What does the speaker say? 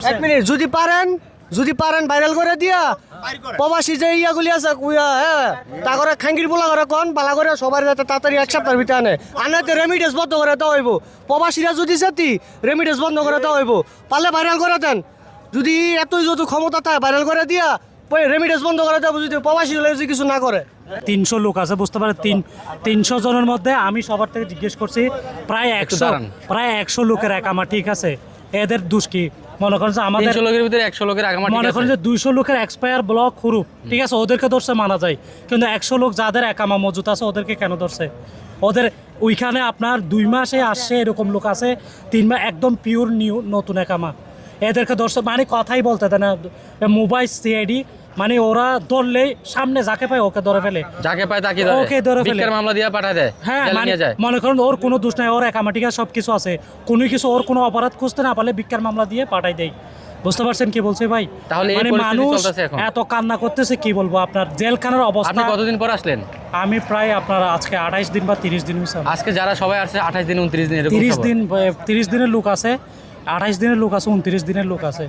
1 minute যদি পারেন viral করে দিয়া প্রবাসী যে ইয়াগুলি আছে তা করে খাঙ্গির পোলা করে কোন বালা করে সবার যাতে তাড়াতাড়ি 1 সপ্তাহের ভিতরে আনাতে রেমিডেন্স বন্ধ করে দেওয়া হইব। প্রবাসীরা যদি সেটি রেমিডেন্স বন্ধ করে দেওয়া হইব, পারলে ভাইরাল করে দেন। যদি এতই যদি ক্ষমতা থাকে ভাইরাল করে দিয়া রেমিডেন্স বন্ধ করে দেবো, যদি প্রবাসী হলে যদি কিছু না করে। 300 লোক আছে, বুঝতে পারে 300 জনের মধ্যে আমি সবার থেকে জিজ্ঞেস করছি প্রায় 100 লোকের একামা ঠিক আছে। এদের দোষ কি? মনে করেন যে আমাদের 300 লোকের ভিতরে 100 লোকের একামা ঠিক আছে। মনে করেন যে 200 লোকের এক্সপায়ার ব্লক হুরুপ ঠিক আছে, ওদেরকে ধরছে মানা যায়, কিন্তু 100 লোক যাদের একামা মজুত আছে ওদেরকে কেন ধরছে? ওদের ওইখানে আপনার 2 মাসে আসছে এরকম লোক আছে, 3 মাস একদম পিওর নিউ নতুন একামা, এদেরকে ধরছে মানে কথাই বলতে দেয় না। মোবাইল সিআইডি মানে ওরা ধরলেই সামনে যাকে পায় ওকে ধরে ফেলে, যাকে পায় তাকে ধরে, ওকে ধরে ফেলে, ভিক্ষার মামলা দিয়ে পাঠায় দেয়, হ্যাঁ জেলে মানে নিয়ে যায়। মনে করেন ওর কোনো দোষ নাই, ওর একামা ঠিক আছে, সব কিছু আছে, কোনো কিছু ওর কোনো অপরাধ খুঁজতে না পারলে ভিক্ষার মামলা দিয়ে পাঠাই দেয়। বুঝতে পারছেন কি বলছে ভাই? তাহলে এই মানে পরিস্থিতি মানুষ চলতেছে এখন। এত কান্না করতেছে কি বলবো, আপনার জেলখানার আপনি অবস্থা। কতদিন পর আসলেন? আমি প্রায় আপনার আজকে 28 দিন বা 30 দিন হয়েছে। আজকে যারা সবাই আসছে 28 দিন 29 দিন এরকম 30 সবাই। দিন 30 দিনের লোক আছে, 28 দিনের লোক আছে, 29 দিনের লোক আছে।